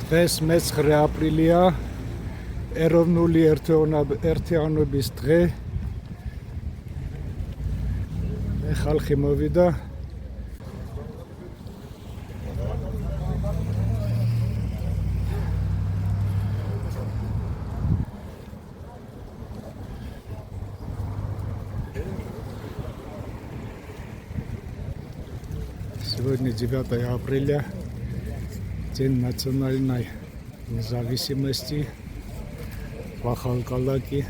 დღეს მე-9 აპრილია ეროვნული ერთიანობის დღე. ხალხი მოვიდა Сегодня 9 апреля, День национальной независимости. В Ахалкалаке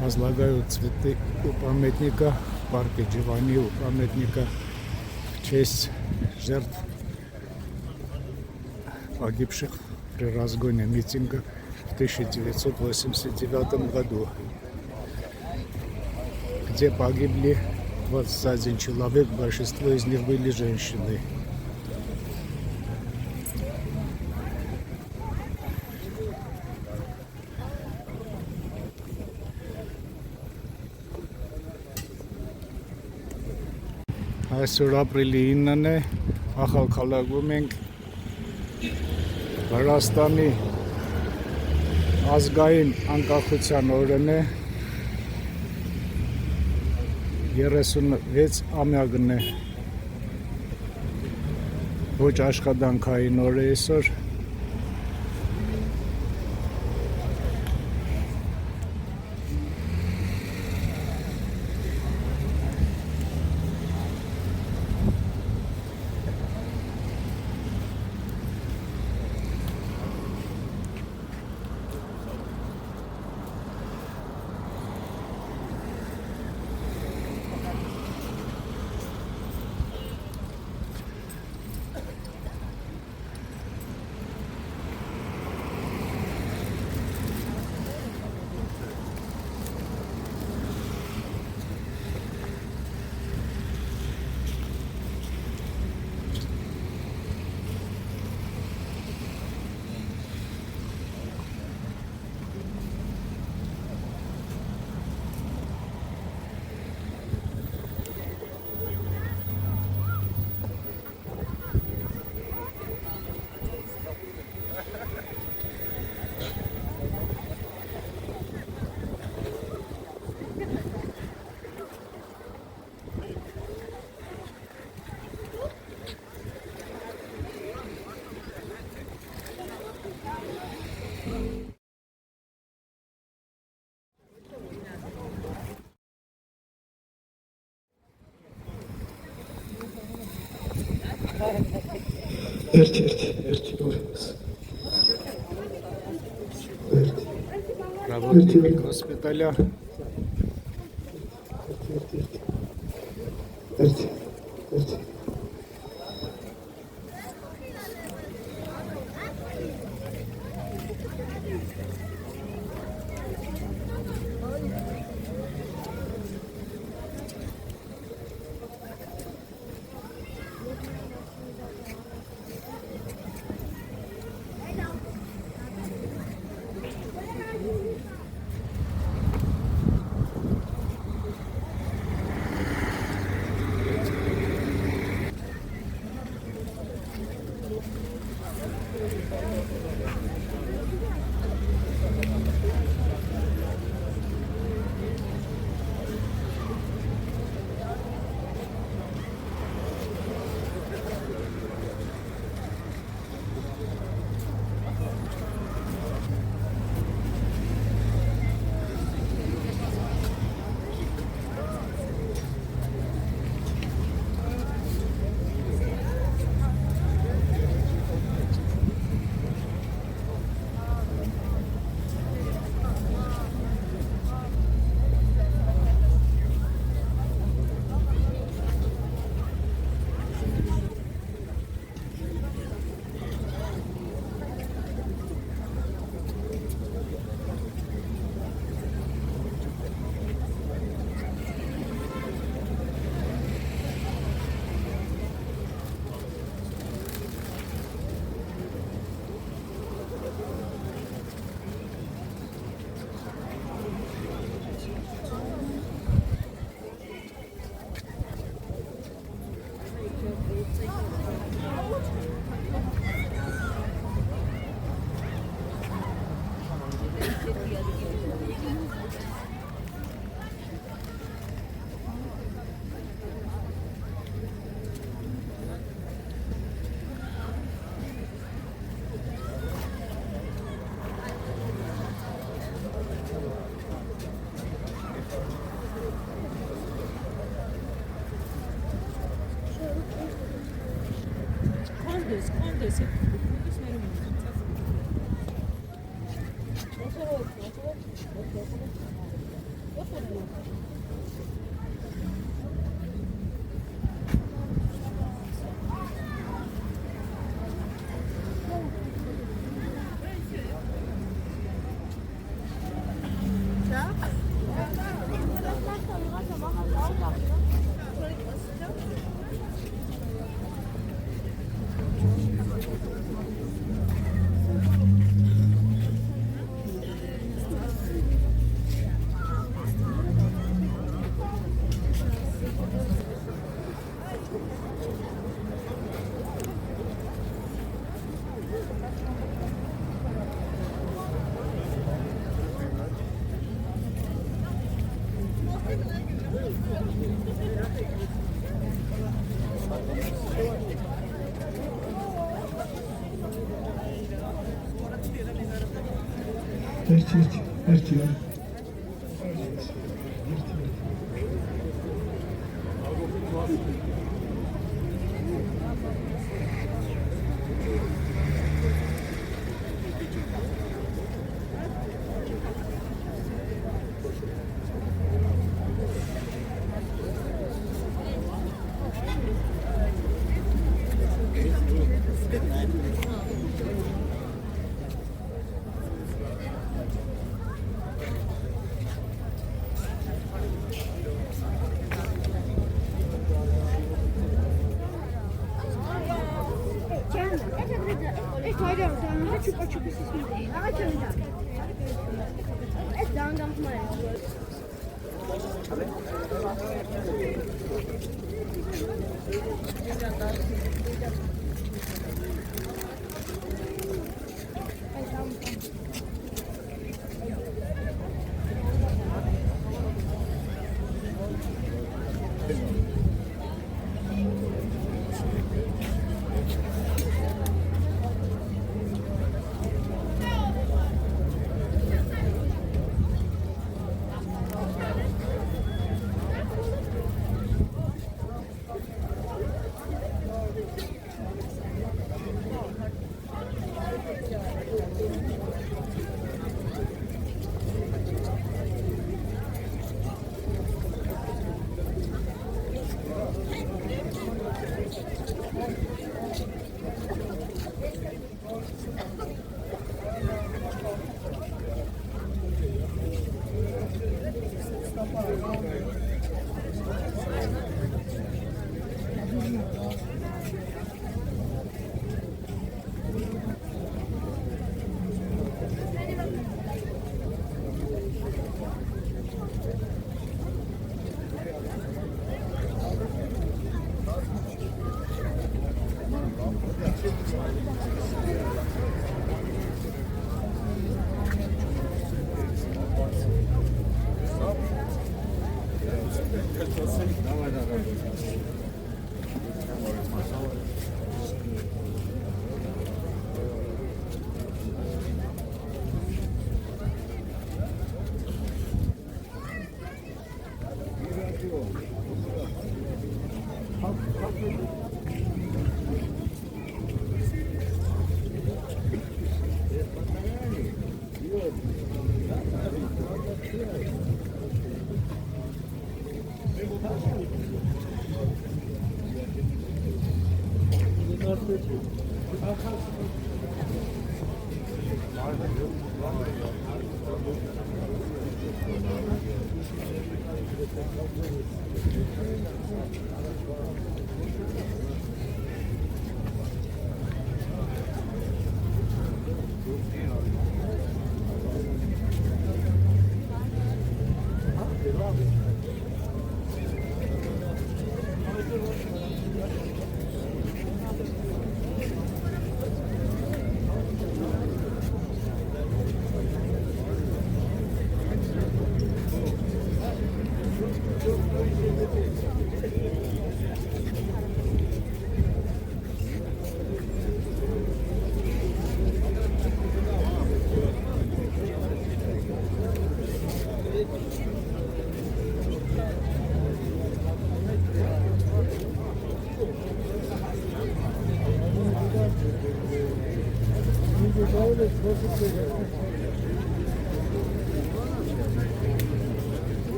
возлагают цветы у памятника, в парке Джованни у памятника в честь жертв, погибших при разгоне митинга в 1989 году, где погибли 21 человек, большинство из них были женщины. Այսօր ապրիլի 9-ն է, Ախալքալակում ենք Վրաստանի ազգային անկախության օրն է, 36-ամյակն է, ոչ աշխատանքային օր է այսօր։ Работник госпиталя.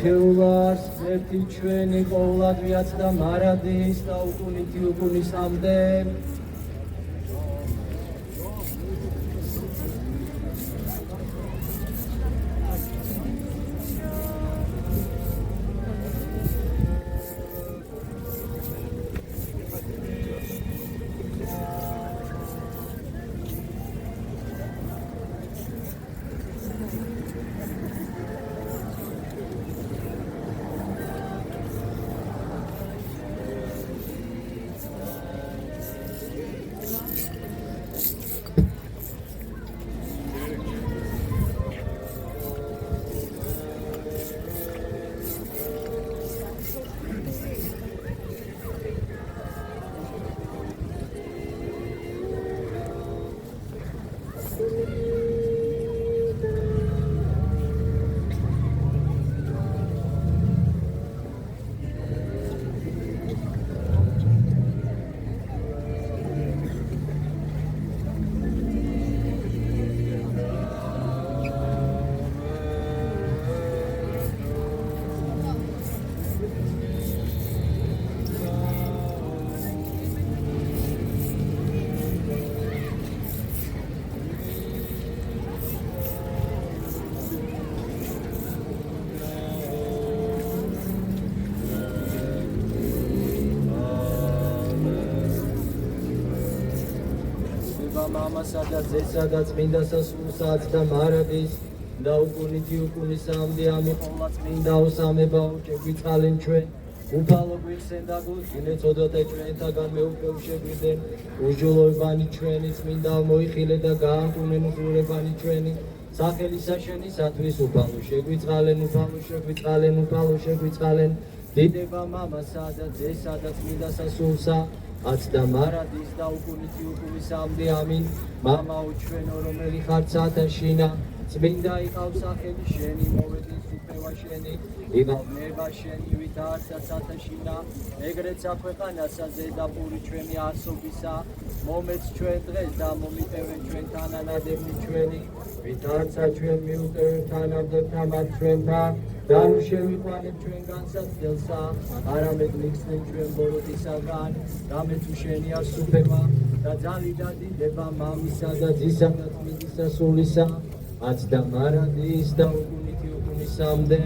ხეულას ერთი ჩვენი ყოვლადვიაც და მარადის და უკუნითი უკუნისამდე მამასა და ძესა და წმინდა სასულსაც და მარადის და უკუნითი უკუნისამდე ამიყოლა წმინდა უსამებაო შეგვიწყალენ ჩვენ უფალო გვიხსენ და გვიხილე წოდოთ ჩვენთაგან მეუფეო შეგვიდნენ უჯულოებანი ჩვენი წმინდა მოიხილე და გაანტუნენ უძურებანი ჩვენი სახელისა შენისათვის უფალო შეგვიწყალენ დიდება მამასა და ძესა და წმინდა სასულსა აც და მარადის და უკუნითი უკუნისამდე ამინ მამაო ჩვენო რომელი ხარ ცათაშინა წმინდა იყავ სახელი შენი მოვედის უფევა შენი იყავ ნება შენი ვით არცა ცათაშინა ეგრეც აქვეყანასა ზედაპირი ჩვენი არსობისა მომეც ჩვენ დღეს და მომიტევენ ჩვენ თანანადები ჩვენი ვით არცა ჩვენ მიუტევენ თანამდებთა მათ ჩვენთან და ნუ შევიყვანებ ჩვენ განსაცდელსა არამედ მიხსნენ ჩვენ ბოროტისაგან რამე თუ შენია სუფევა და ძალი და დიდება მამისა და ძისა და წმინდისა სულისა აც და მარადის და უკუნითი უკუნისამდე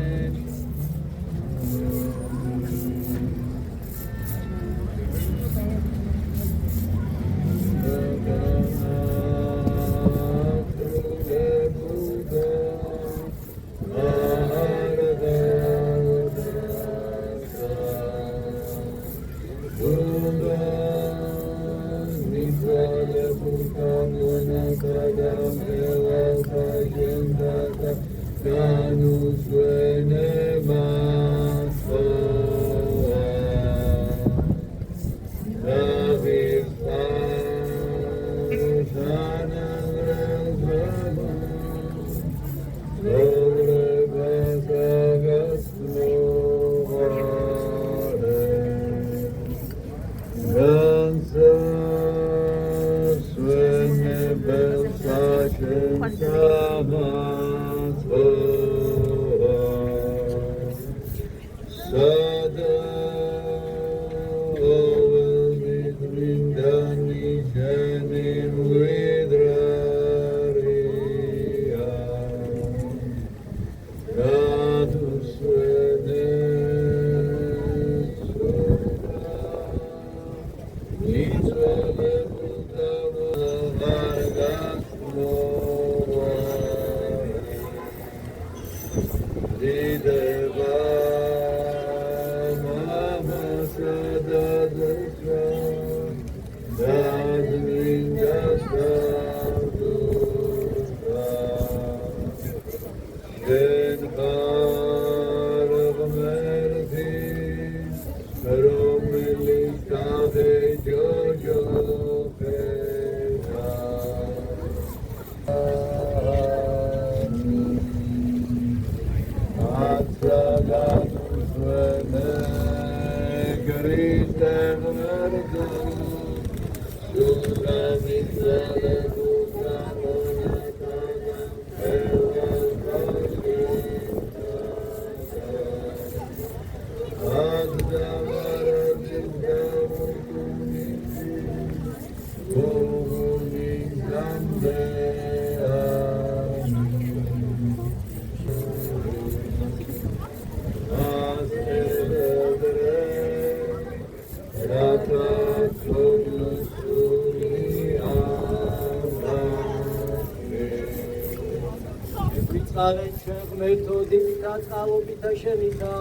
Წყალენ შეღმერთოდით და წყალობითა შემითა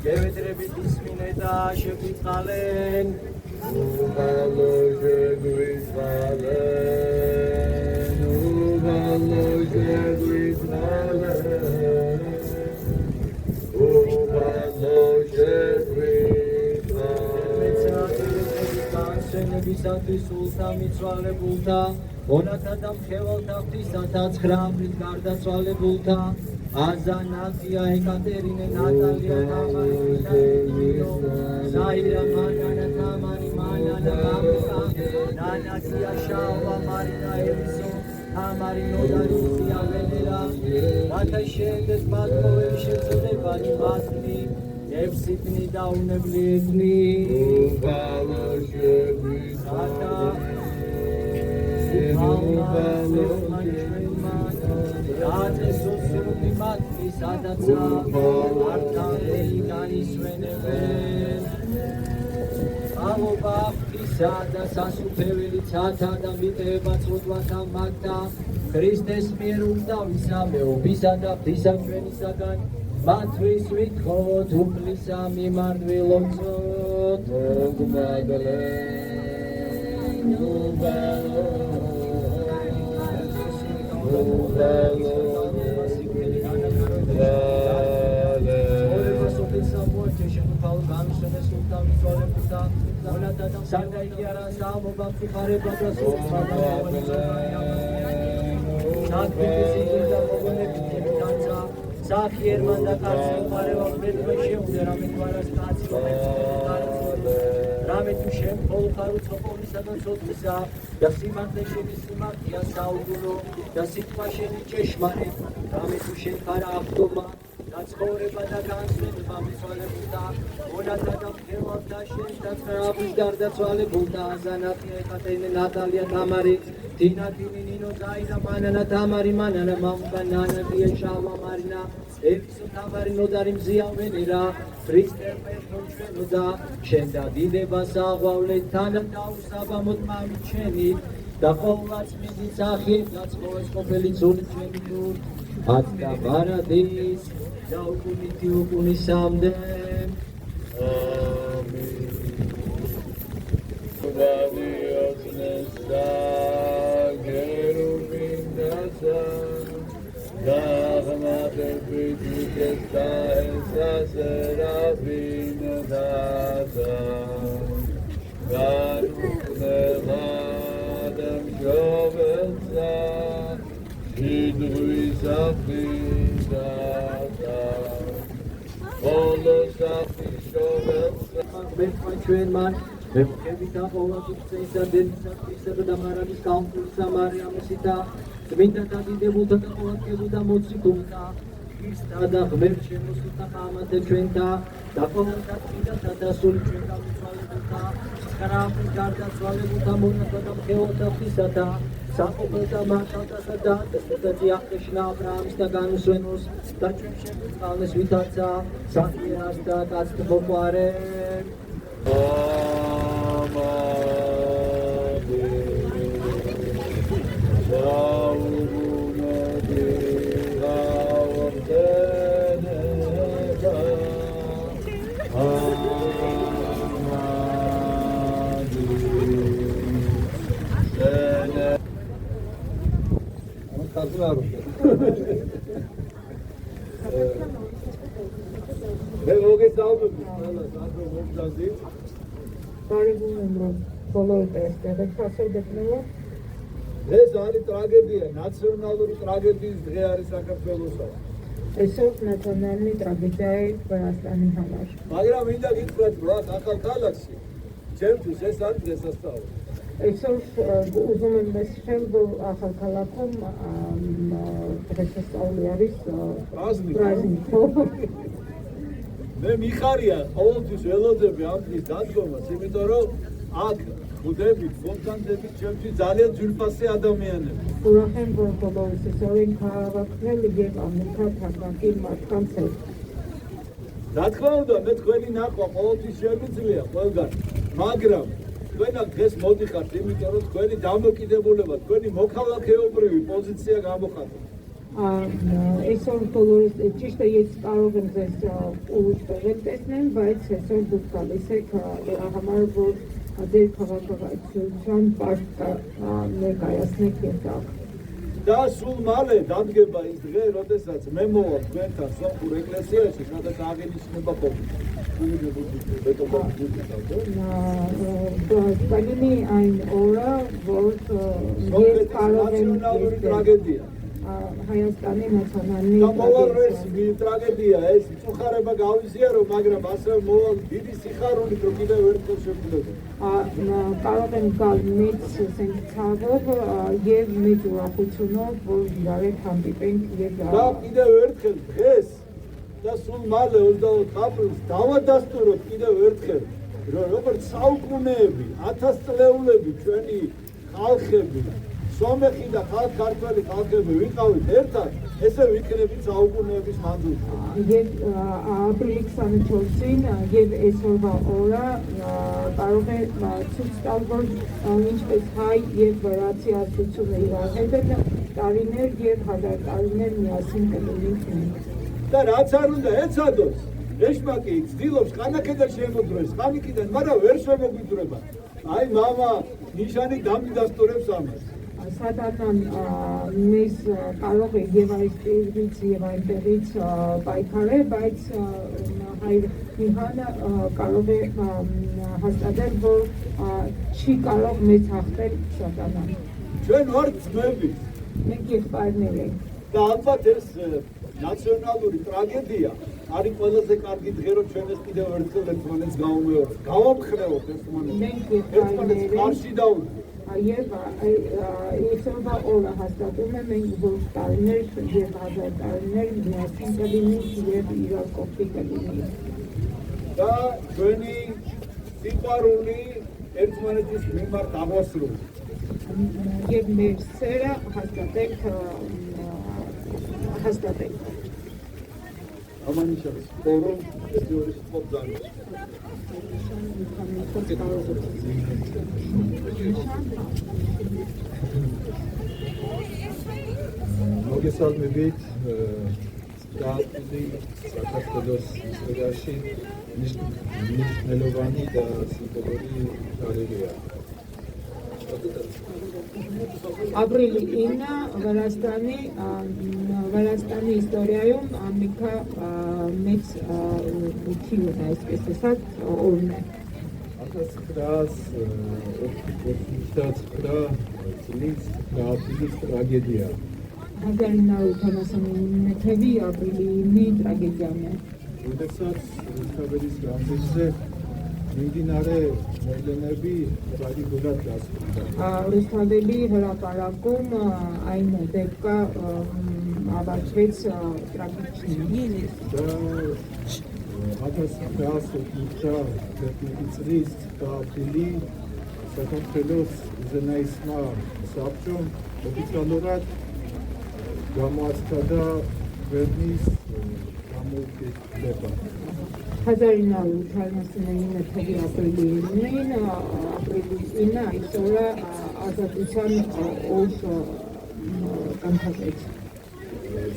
გევედრებით ისმინე და შეგვიწყალენ უბალო შეგვიწყალენ უბალო შეგვიწყალენ უბალო შეგვიწყალენ სენებისათვის სულთა მიცვალებულთა მონათა და მხევალთა ღვთისათა ცხრაობით გარდაცვალებულთა აზანათია ეკატერინე ნატალია თამარი საირა მანანა თამარი მანანა მამიკა ნანაცია შავა მარინა ელისო თამარი ნოდარიცია ვენერა მათა შეედეს მათმოვები შეწოდებანი მათნი ევსიტნი და უნებლი ეთნი უბალო შეგვიწყალენ და სასუფეველი ცათა და მიტევა წოდვათა მაგთა ქრისტეს მიერ უმდავისა მეობისა და ღვთისა ჩვენისაგან მათთვის ვითხოვოთ უფლისა მიმარდვილობწოთ მოგმადლენ Safirman da karşı pareva betmeşim deramet varas kaçı Ramet müşem kol karu çopolisadan çotisa Yasimante şemisima ya saugulu Yasikmaşeni çeşmane Ramet müşem kara aktuma Naçkoreba da gansvenim amizvalebuta Onatadam kevalta şen Tatskarabus gardatsvalebuta Zanatya Ekaterine Natalya Tamari Tina Tinino Zaira Manana Tamari Manana Mamka Nana Tia Shama Marina Evisu Tamari Nodarim Zia Venera Frister Petron Chvenuda Shenda Dideba Sagwavle Tana Tausabamut Mami Cheni Da Kovats Miditsahi Gatskoves Kopeli Zuni Chvenitur Hatta Paradis Da Ukuniti Ukunisamde Amin Vadios Nesta Gerubim Nasa Dagmate Pidikesta Esa Serafin Dasa Garukne Vadam Shovetsa Shidui Safin Dasa Olo Safi Shovetsa Betmaçuenman Evkevita Olatutseisa Denisatisa Damaramis Kampursa Mariamisita Sminta Didebulta Olatkebuda Motsikuta Istada Merchemusuta Hamate Chenta Dakolata Tida Tata Sulchenta Mutsvalebuta Karapin Garda Svalebuta Munata Keota Pisata Sapopeta Matata Sada Testati Krishna Abrahams Taganusvenus Tachushem Kalnes Vitatsa Sakyasta Katspopare ეს არის ტრაგედია, ნაციონალური ტრაგედიის დღე არის საქართველოსა. ეს არის ნაციონალური ტრაგედია ყველასთან ჰამაში. მაგრამ მინდა გითხრათ, რომ ახალ ქალაქში ჩემთვის ეს არის დღესასწაული. ეს არის უზომეს შემდგომ ახალ ქალაქում დღესასწაული არის პრაზნიკი. მე მიხარია ყოველთვის ველოდები ამ დღის დადგომას, იმიტომ რომ აქ ხუდებით, ფონტანებით ჩემთვის ძალიან ძვირფასი ადამიანები. ურახენ ბოლოს ისევენ ქალაქელი გეკამუთა თაკაკი მათქანცე. რა თქმა უნდა, მე თქვენი ნახვა ყოველთვის შემიძლია ყველგან. მაგრამ თქვენა დღეს მოდიხართ, იმიტომ რომ თქვენი დამოკიდებულება, თქვენი მოქალაქეობრივი პოზიცია გამოხატეთ. Esor dolores čiste je staroven zes ušpeventesnen, vajt se sor dukalisek, hamar der kavakavajtsusan parka nekajasnek jetak. და სულ მალე დადგება ის დღე, როდესაც მე მოვალ თქვენთან სომხურ ეკლესიაში, სადაც აღინიშნება Spanini ein ora volt ნაციონალური ტრაგედია. Հայաստանի նացիոնալի და მოვალ ეს ტრაგედია, ეს წუხარება გავიზიარო, მაგრამ ასევე მოვალ დიდი სიხარულით, რომ კიდევ ერთხელ შევხვდები. կարող եմ գալ մեծ սենքցավով եւ մեծ ուրախությունով, որ իրար հանդիպենք եւ და კიდევ ერთხელ დღეს და სულ მალე 24 აპრილს დავადასტუროთ კიდევ ერთხელ, რომ როგორც საუკუნეები, 1000 წლეულები ჩვენი ხალხები, სომეხი და ქართველი ხალხები ვიყავით ერთად, ესე ვიქნებით საუკუნეების მანძილზე. Եվ ապրիլի 24-ին եւ այսօրվա օրը կարող է ցույց տալ, որ ինչպես հայ եւ վրացի ազգությունը իրար են տարիներ եւ հազար տարիներ միասին կլինենք։ და რაც არ უნდა ეცადოს, ეშმაკი ცდილობს ყანაკედან შემოდროს, ყანიკიდან, მაგრამ ვერ შემოგვიდრება. აი мама ნიშანი დამიდასტურებს ამას. Սատանան մեզ կարող է եւ այս տեղից եւ այնտեղից պայքարել, բայց հայր Միհանը կարող է հաստատել, որ չի կարող մեզ հաղթել սատանան։ ჩვენ ვართ ძმები Մենք եղբայրներ ենք։ და ალბათ ეს ნაციონალური ტრაგედია არის ყველაზე კარგი დღე, რომ ჩვენ ეს კიდევ ერთხელ ერთმანეთს გავუმეორებთ. გავამხნევოთ Մենք ერთმანეთს եղբայրներ კარში დავუდგეთ. Եվ այսօրվա օրը հաստատում է մենք որ տարիներ եւ հազար տարիներ միասին կլինենք եւ իրար կողքի կլինենք։ და ჩვენი სიყვარული ერთმანეთის მიმართ აღვასრულოთ. Եվ մեր սերը հաստատենք ამანიშნებს ფორუმ ეთნიკური სპორტზალი. მოგესალმებით დაახლოებით საქართველოს ისტორიაში მნიშვნელოვანი და სიმბოლური თარიღია. Ապրիլի 9 Վրաստանի ისტორիայում ամիքա մեծ թիվ է, այսպես ասած, օրն է։ 1989 წლის აპრილის ტრაგედია. 1989 թվականի ապրիլի 9-ի տրագեդիան է։ როდესაც რუსთაველის გამზირზე მიმდინარე მოვლენები ტრაგიკულად დასრულდა. Ռուսთავելի հրապարակում այն դեպքը ավարտվեց տրագիկ։ და 1989 წლის აპრილი საქართველოს უზენაესმა საბჭომ ოფიციალურად გამოაცხადა ქვეყნის გამოუქმედება. 1989 թվականի ապրիլի 9-ին այս օրը ազատության օր կանթադրեց։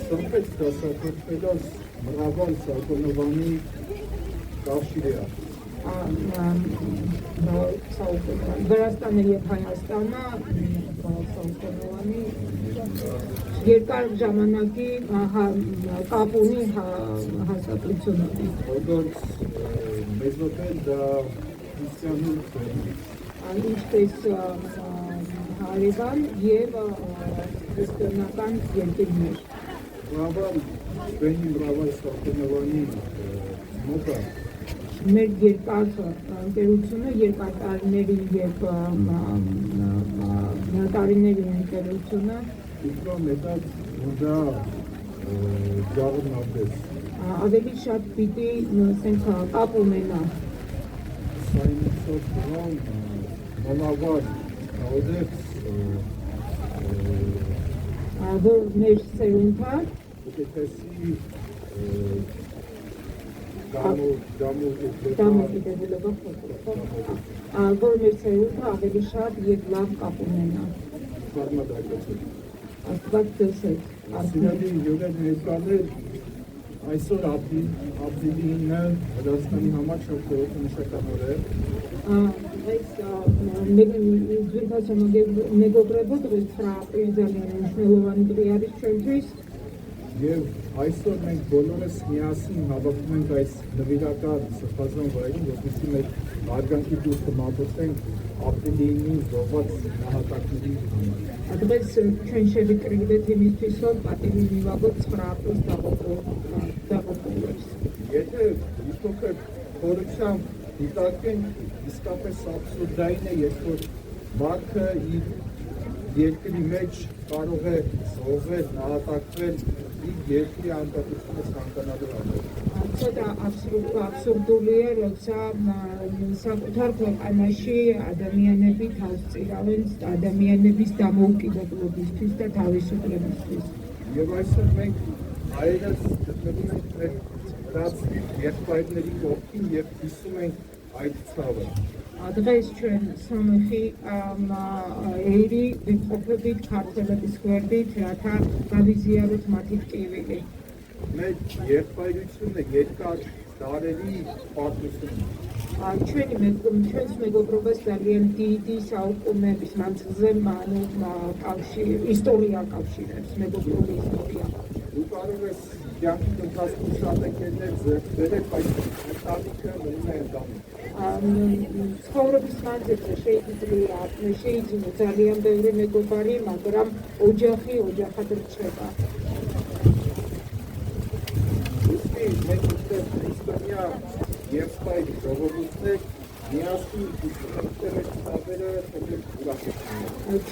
Սոմպետ და საქართველოს մռավալ սակոնովանի կავშირია։ Վրաստանը եւ Հայաստանը Սակոնովանի երկար ժամանակի կապ ունի հաստատությունը։ Როგორც մեծոթել და քրիստիանულ ქვეყნის Ինչպես հարևան եւ քրիստոնեական երկրներ։ մռավալ բենի մռավալ սակոնովանի մոտա Մեր երկար ընկերությունը երկար տարիների եւ տարիների ընկերությունը უფრო მეტად უნდა գաղտնաբես ավելի շատ պիտի ասենք կապ ունենա საინტერესოდ რომ მომავალ დაოდებს որ մեր սերունդը უკეთესი დამოკიდებულება ხო? Გორმერცეულთა აღებიშად იებლავ კაპუნენა. Ათბათ დელსეთ. Sinadi Yunan Nezgane այսօր ապրիլինը Հայաստանի համար շատ նշական օր է։ Այս ձերբացը մեկօգրեբը դրս ապրիլյան მნიშვნელოვანი დღე არის ჩვენთვის Եվ այսօր մենք բոլորս միասին հավաքվում ենք այս նվիրական սրբազան վայրին, որպեսզի մեր արգանքի դուրս կմատուցենք ապրիլինի զոհված նահատակների համար։ Დღეს ჩვენ შევიკრიბეთ იმისთვის, რომ პატივი მივაგოთ 9 აპრილს დაღუპულებს. Եթե իշխող խորությամբ դիտարկենք իսկապես абսուրդային է, երբ որ մարդը իր երկրի մեջ կարող է զոհվել, նահատակվել իր երկրի անկախությունը ցանկանալու համար։ Ცოტა აბსურდულია, როცა საკუთარ ქვეყანაში ადამიანები თავს წირავენ ადამიანების დამოუკიდებლობისთვის და თავისუფლებისთვის. Եվ այսօր մենք հայերս գտնվում ենք մեր վրաց եղբայրների կողքին եւ հիշում ենք այդ ցավը։ დღეს ჩვენ სომეხი ერი ვიმყოფებით ქართველების გვერდით, რათა გავიზიაროთ მათი ტკივილი. Մեր եղբայրությունը երկար դարերի պատմություն։ ჩვენს მეგობრობას ძალიან დიდი საუკუნეების მანძილზე ისტორია კავშირებს, მეგობრული ისტორია. Դու կարող ես կյանքի ընթացքում շատ ընկերներ ձեռքբերել, բայց ընտանիքը մնում է ընտանիք։ ცხოვრების მანძილზე შეიძლება ძალიან ბევრი მეგობარი, მაგრამ ოჯახი ოჯახად რჩება. Մենք Իսպանիա եղբայր ժողովուրդներ միասին ուսումնասիրել ցավերը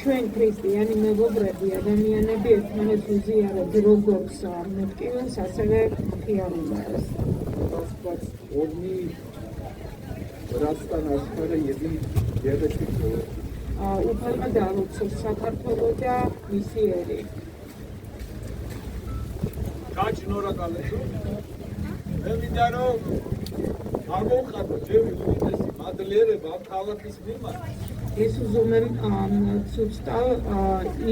ჩვენ ქრისტიანი მეგობრები ადამიანები ერთმანეთს უზიარებთ როგორც მეთკივილს, ასევე მხიარულებას. Աստված օրհնի Վրաստան աշխարհը եւ իր երեսի ժողովուրդը։ უფალმა დაალოცოს საქართველო და მისი ერი. გაჩნორაკალეთო მე მინდა რომ გამოვხატო ჩემი უდიდესი მადლიერება ამ ქალაქის მიმართ. ეს უზომენ ცუცტა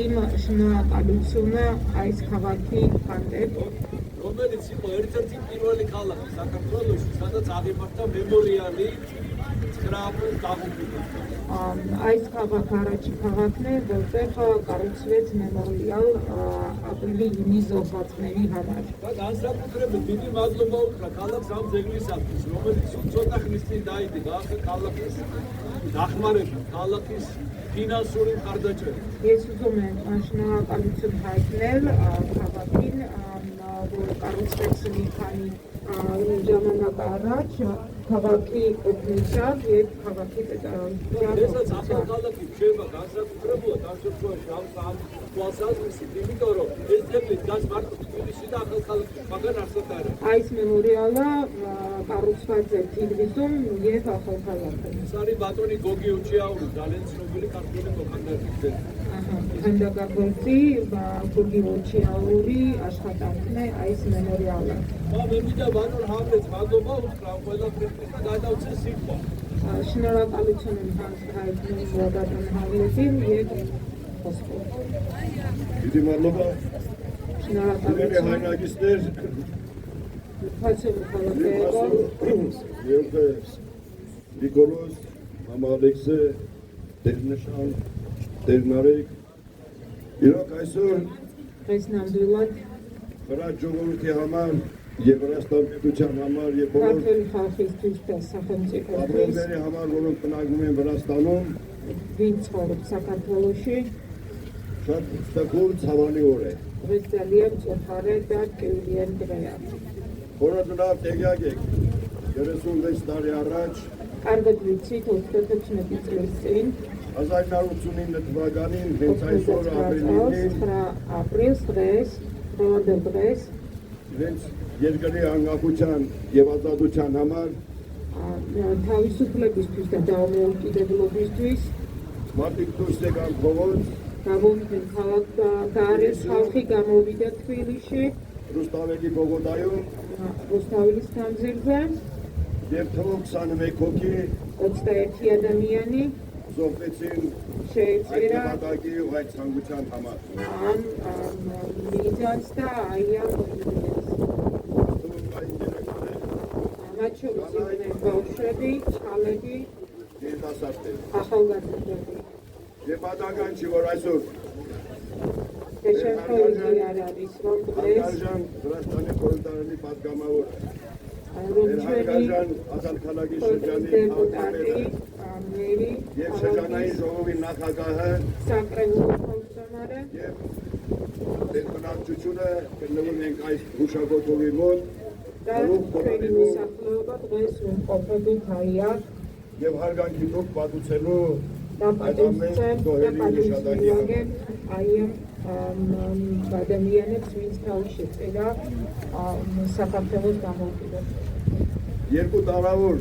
იმ შნაკალუცუნა այս քաղաքի հանդեպ რომელიც იყო ერთ-ერთი პირველი ქალაქი საქართველოში, სადაც აღიმართა მემორიალი 9 აპრილს დაღუპულებს. այս քաղաք առաջի քաղաքն է, որտեղ կառուցվեց մեմորիալ ապրիլի զոհվածների համար. და განსაკუთრებით დიდი მადლობა უთხრა ქალაქს ამ ძეგლისათვის, რომელიც ცოტა ხნის წინ დაიდგა ახლა ქალაქის დახმარება, ქალაქის ფინანსური მხარდაჭერა. ეს უზომენ შნაკალუცუნ հայտնել քաղաքին, որ կառուցվեց մի քանի ժամանակ առաջ քաղաքի օգնությամբ եւ քաղաքի ესაც ახალქალაქი შეება განსაკუთრებულად ამ შემთხვევაში ამ თვალსაზრისით, იმიტომ რომ ეს ძეგლი დგას მარტო თბილისში და ახალქალაქში, მაგრამ არსად არა. այս մեմորիալը կառուցված է Թիֆլիսում եւ ახალქალაქում. ეს არის ბატონი გოგი უჩიაური, ძალიან ცნობილი ქართველი მოქანდაკე. Քանդակագործի Գորգի Ոչիաური աշխատանքն է այս մեմորիալը. მე მინდა ბატონ ჰამლეტს მადლობა უთხრა ამ ყველაფრის და გადავცე სიტყვა. Շնորհակալություն եմ հայտնում բատոն Հավլետին եւ խոսքով. Დიდი მადლობა Շնորհակալություն. հայրագիստներ Հացը խալակայով Եվգես Նիկոլոս Մամալեքսե Տերնշան Տերնարեկ Իրոք այսօր Ղեսնամդուլատ վրա ժողովրդի համար եւ Վրաստան պետության համար եւ բոլոր Քարտել խաղիստուց სახელმწიფოს ապրողների համար, որոնք բնակվում են Վրաստանում, ვინც ცხოვრობს საქართველოში, շատ ստեղծ ցավալի օր է։ დღეს ძალიან ծոփարե და կերիան დღეა. Որոնցնավ տեղյակ եք 36 տարի առաջ Կարգად ვიცით 36 წლის წინ 1989 թվականին հենց այսօր ապրիլին 9 ապրիլს დღეს, ռոդել დღეს իրենց երկրի անկախության եւ ազատության համար თავისუფლებისთვის და დამოუკიდებლობისთვის մարդիկ դուրս եկան փողոց, გამოვიდნენ քաղաքგარეთ ხალხი გამოვიდა თბილისში Ռուստավելի Բոգոտայում რუსთავის თავზირზე Երթողքսան մեկոքի 21 ადამიანი զոհվեցին შეეწირა այդտեղի ու այդ ցանկության համար։ ამ მიზანს და აი ამ მათ შორის იყვნენ ბავშვები, ჩალები, երիտասարդներ։ ახალგაზრდები. Եվ պատահական չի, որ այսօր Შეშფოთի არ არის, რომ დღეს Հարգարժան Վրաստանի խորհրդարանի պատգամավորը რომ ჩვენი Հարգարժան Ազատքալագի շրջանի դեպուտատի քաղաքապետը մերի եւ շրջանային ժողովի նախագահը սակրեվու ֆունկցիոները եւ դեպուտատությունը գտնվում ենք այս հուշագոտովի մոտ და ჩვენი მოსახლეობა დღეს ყოფებით აიაქ եւ հարգանքի տոք պատուցելու და պատասխანებთ აი ამ ადამიანებს, ვინც თავის შეწირა საქართველოს დამოუკიდებლობას. երկու տարավոր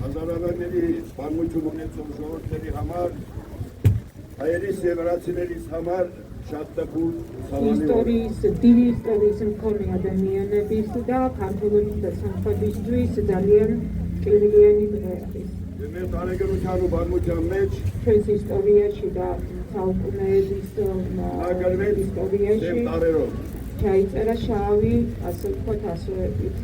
հազարավայրների սպանություն ունեցող ժողովրդների համար հայերիս եւ վրացիներիս համար շատ տխուր ցավալի ისტორიის დიდი ისტორიის მქონე ადამიანების და ქართული სამხედროების ძალიან ჭირვიანი დღე არის. մեր տարեգրության ու բազմության մեջ ჩვენს ისტორიაში და საუკუნეების ისტორიაში Սև տարերով ჩაიწერა შავი, ასე ვთქვათ, ასოებით.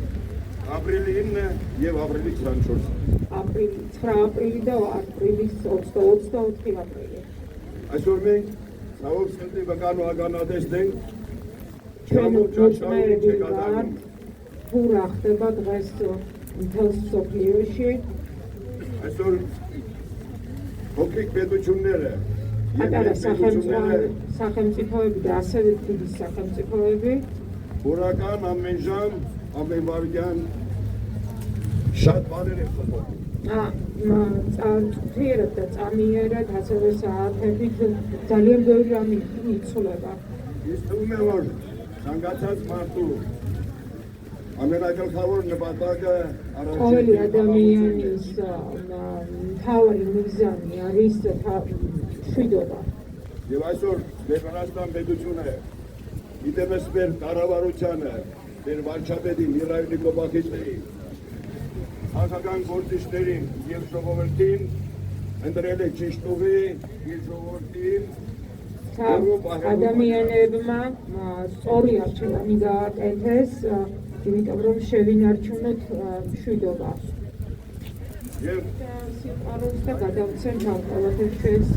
ապրիլի 9 եւ ապրիլի 24 აპრილი 9 აპრილი და აპრილის 24 აპრილი. այսօր մենք ցավոք սրտի վկան ու ականատեսենք ჩვენ ճաշարում ვარ ფურა ხდება დღეს მთელს სოფლიოში. այսօր փոքրիկ պետությունները პატარა სახელმწიფოები და ასევე დიდი სახელმწიფოები Որական ամեն ժամ, ամեն վարքյան շատ բաներ են խփում։ წამთიერად და წამიერად ასევე საათებით ძალიან ბევრი რამე იცვლება. Ես թվում է, որ ցանկացած մարդու ամենագլխավոր նպատակը ყოველი ადამიანის მთავარი მიზანი არის მშვიდობა. Եվ այսօր մեր Վրաստան պետությունը իտեմս մեր կառավարությանը, մեր վարչապետին Միրայր Նիկոբախիչներին, քաղաքական գործիչներին եւ ժողովրդին ընտրել է ճիշտ ուղի իր ժողովրդին ადამიანებმა სწორი არჩევანი გააკეთეს, იმიტომ რომ შევინარჩუნოთ მშვიდობა. եւ სიყვარულს და გადავცემთ ამ ყველაფერს ჩვენს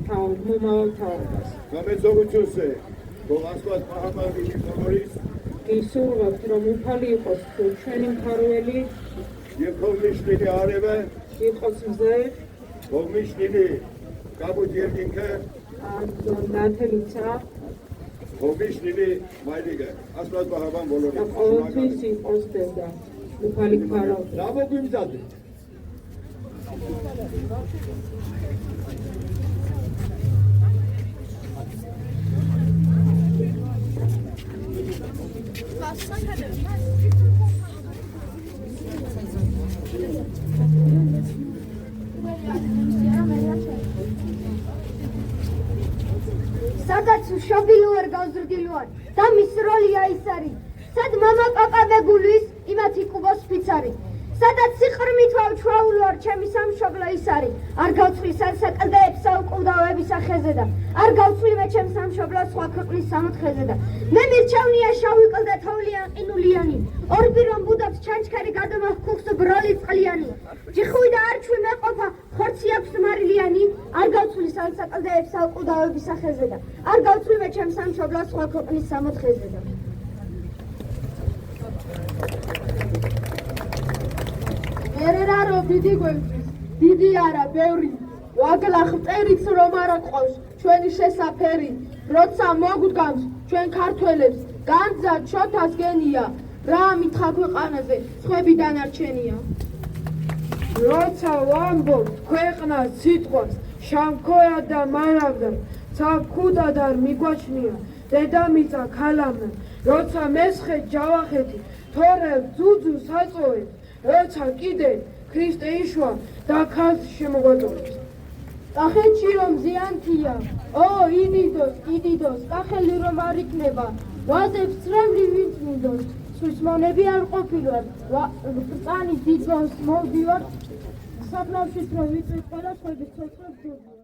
მომავალ თაობას. გამეცողությունს է թող Աստված պահապանի բոլորիս გისურვებთ, რომ უფალი იყოს ჩვენი მფარველი, եւ թող միշտի արևը, იყოს მზე, թող միշտի կապուտ երկինքը, ნათელიცა թող միշտի մայրիկը, Աստված պահապան და բոլորիս։ ყოველთვის იყოს დედა. უფალი ქარავდა. Լավագույնզադը։ სადაც შობილო არ გავზრდილო არ და მის როლია ის არის სად მამა პაპა მეგულის იმათ იკუბოს ფიცარი სადაც სიყრმით ვაუჩვაულო არ ჩემი სამშობლო ის არის არ გავცვლის არ საკალდეებს საუკუნდავების ახეზე და არ გავცვლი მე ჩემ სამშობლოს სხვა ქვეყნის სამოთხეზე და მე მირჩევნია შავი კლდა თოვლიან ყინულიანი ორბირონ ბუდობს ჩანჩქარი გადამახქუხს ბროლი წყლიანი ჯიხვი და არჩვი მეყოფა ხორცი აქვს მარილიანი არ გავცვლის არ საკალდეებს საუკუნდავების ახეზე და არ გავცვლი მე ჩემ სამშობლოს სხვა ქვეყნის სამოთხეზე და ერეραრო დიდი გვერდს დიდი არა ბევრი ვაგლახ წერიც რომ არ აყავს ჩვენი შესაფერი როცა მოგვდგამს ჩვენ ქართველებს განძა ჩოთას გენია რა მითხა ქვეყანაზე სხვები დანარჩენია როცა ვამბობ ქვეყნას სიტყვას შამქოა და მარავდა ცალკუდა და მიგვაჩნია დედამიწა ქალამნა როცა მესხე ჯავახეთი თორევ ძუძუ საწოვებს როცა კიდე ქრისტე იშვა და ქალს შემოგვატოვებს კახეთში რომ ზიანთია ო ინიდოს კიდიდოს კახელი რომ არ იქნება ვაზებს წრემლი ვინც მინდოს სვის მონები არ ყოფილვარ, რწანის დიდ ბოლოს მოვდივარ, საფლავშიც რომ ვიწვით ყველა სხვების ცოცხლებს დურდივარ.